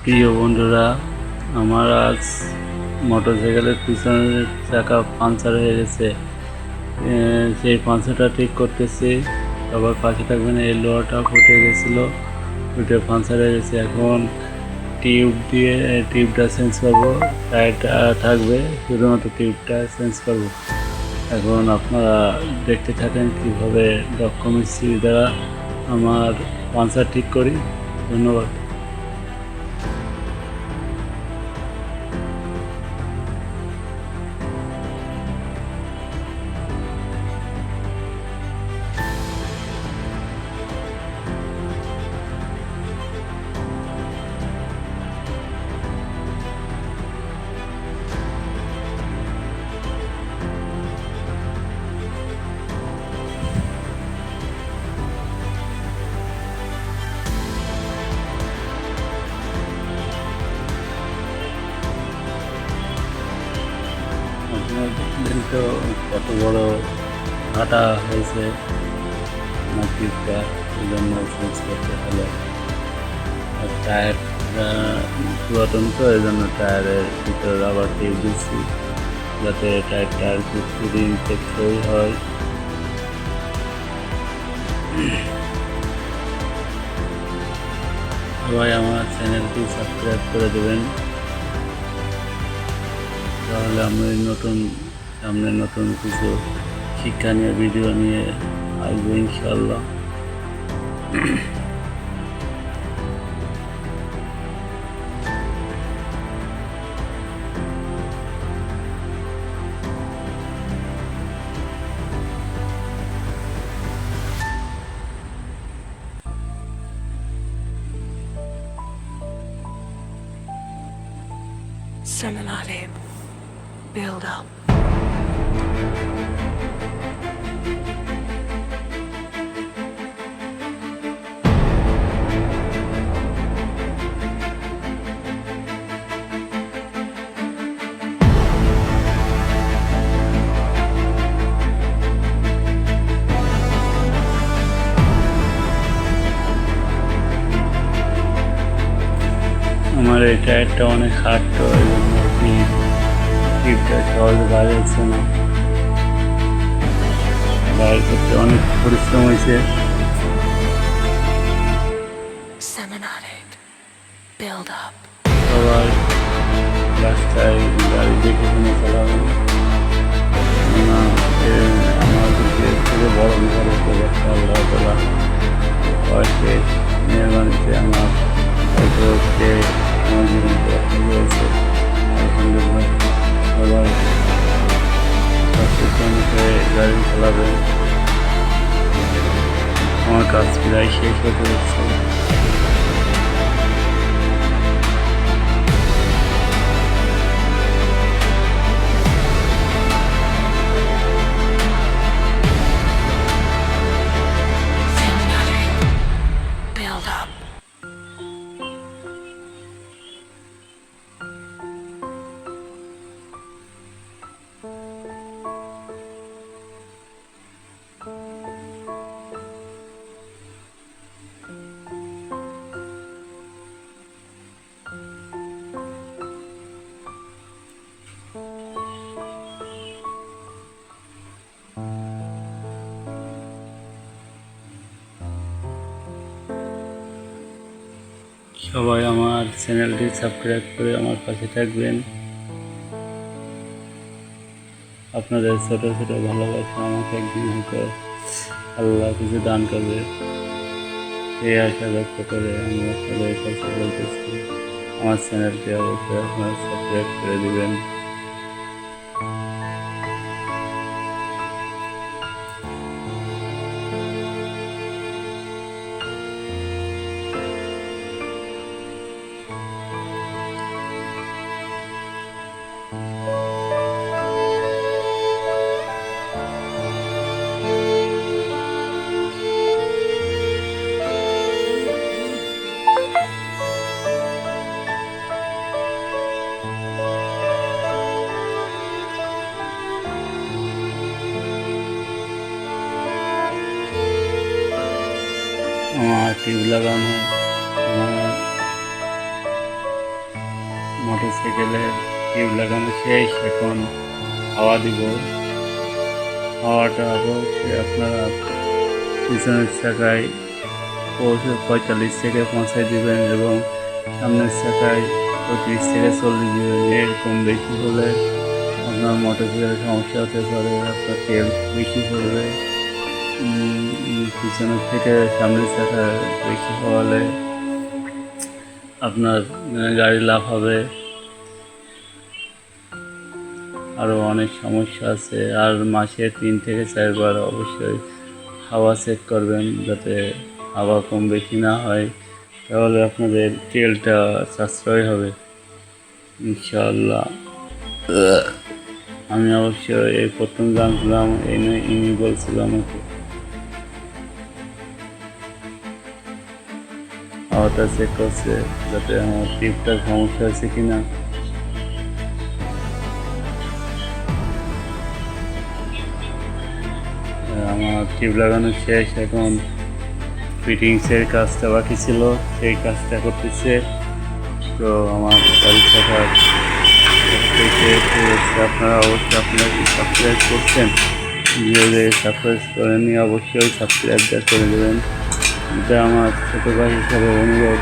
প্রিয় বন্ধুরা, আমার আজ মোটরসাইকেলের পিছনের চাকা পাংচার হয়ে গেছে। সেই পাংচারটা ঠিক করতেছি। সবার পাশে থাকবেন। এই লোহাটা ফুটে গেছিলো, ফুটে পাংচার হয়ে গেছে। এখন টিউবটা চেঞ্জ করবো। টায়ারটা থাকবে, শুধুমাত্র টিউবটা চেঞ্জ করবো। এখন আপনারা দেখতে থাকেন কীভাবে দক্ষ মিস্ত্রি দ্বারা আমার পাংচার ঠিক করি। ধন্যবাদ। আপনার দেখলেন তো কত বড় ঘাটা হয়েছে আমার টিউবটা, এই জন্য চেঞ্জ করতে হলো। আর টায়ারটা পুরাতন তো, এই জন্য টায়ারের ভিতরে রাবার টিউব দিচ্ছি যাতে টায়ারটা আর কিছুদিন টেকসই হয়। সবাই আমার চ্যানেলটি সাবস্ক্রাইব করে দেবেন, তাহলে আমি সামনে নতুন কিছু শিক্ষণীয় ভিডিও নিয়ে আসবো ইনশাল্লাহ। Seminary build up. আমার এই টায়ারটা অনেক হার্ড, তো এই জন্য টিউবটা সহজে বাইরে হচ্ছে না। বাইরে করতে অনেক পরিশ্রম হয়েছে। Seminary build up. সবাই রাস্তায় গাড়ি দেখে শুনে চালাবেন, না আমাদেরকে থেকে বড় বিপদের প্রবর্তন আল্লাহ তাআলা কয়েকটি মেহরবানিতে আমার হয়তো আমার জীবন রয়েছে। আলহামদুলিল্লাহ। সবাই সচেতন হয়ে গাড়ি চালাবেন। আমার কাজ প্রায় শেষ হতে যাচ্ছে। Seminary build up. সবাই আমার চ্যানেলটি সাবস্ক্রাইব করে আমার পাশে থাকবেন। আপনাদের ছোট ছোট ভালোবাসা আমাকে একদিন হয়তো আল্লাহ কিছু দান করবে, এই আশা ব্যক্ত করে আমরা সবাই কথা বলতেছি। আমার চ্যানেলটি অবশ্যই আপনারা সাবস্ক্রাইব করে দেবেন। আমার টিউব লাগানো, আমার মোটরসাইকেলে টিউব লাগানো শেষ, এখন হাওয়া দিব। হাওয়াটা অবশ্যই আপনারা পিছনের চাকায় 45 থেকে 50 দিবেন এবং সামনের চাকায় 35 থেকে 40 দিবেন। এরকম বেশি হলে আপনার মোটরসাইকেলের সমস্যা হতে পারে, আপনার তেল বেশি পড়বে। পিছনের থেকে সামনের চাকা বেশি হওয়ালে আপনার গাড়ি লাফাবে, আরও অনেক সমস্যা আছে। আর মাসে 3 থেকে 4 বার অবশ্যই হাওয়া চেক করবেন, যাতে হাওয়া কম বেশি না হয়, তাহলে আপনাদের তেলটা সাশ্রয় হবে ইনশাআল্লাহ। আমি অবশ্য এই প্রথম জানছিলাম, ইনি বলছিল আমাকে হাওয়াটা চেক করছে, যাতে আমার টিপটার সমস্যা হয়েছে কিনা। আমার টিউব লাগানো শেষ, এখন ফিটিংসের কাজটা বাকি ছিল, সেই কাজটা করতেছে। তো আমার গাড়ির চাকা আপনারা অবশ্যই আপনারা কি সাবস্ক্রাইব করছেন, যদি সাবস্ক্রাইব করেননি অবশ্যই সাবস্ক্রাইবটা করে দেবেন। এটা আমার ছোটো ভাই হিসাবে অনুরোধ,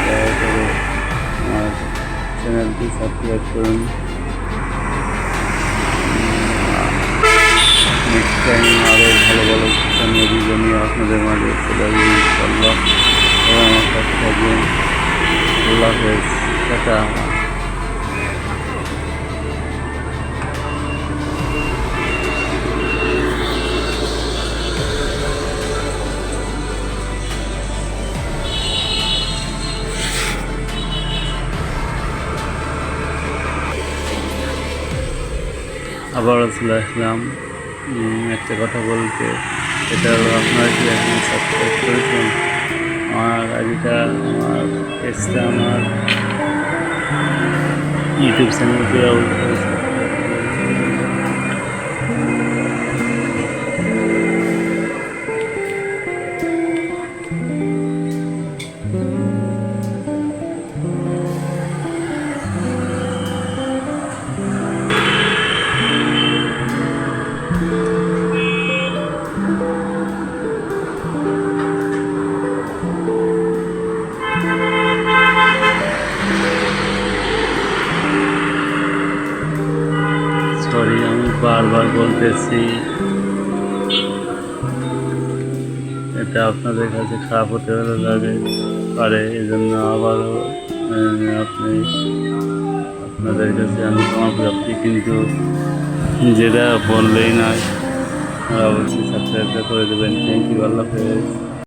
দয়া করে আমার চ্যানেলটি সাবস্ক্রাইব করুন। নেক্সট টাইম আরও ভালো ভালো স্থানীয় ভিডিও নিয়ে আপনাদের মাঝে চলে আসবে ইনশাআল্লাহ। এবং আমার কাছে থাকবেন। আল্লাহ হাফেজ, টাটা। আবারও চলে আসলাম একটা কথা বলতে। এটা হলো, আপনারা কি এখন সাবস্ক্রাইব করেছেন আমার আইডিটা, আমার পেজটা, আমার ইউটিউব চ্যানেলকে অবশ্যই সরি, আমি বারবার বলতেছি, এটা আপনাদের কাছে খারাপ হতে লাগে পারে, এই জন্য আবারও আপনাদের কাছে আমি ক্ষমা প্রাপ্তি, কিন্তু যেটা বললেই না, অবশ্যই সাবস্ক্রাইবটা করে দেবেন। থ্যাংক ইউ, আল্লাহ হাফেজ।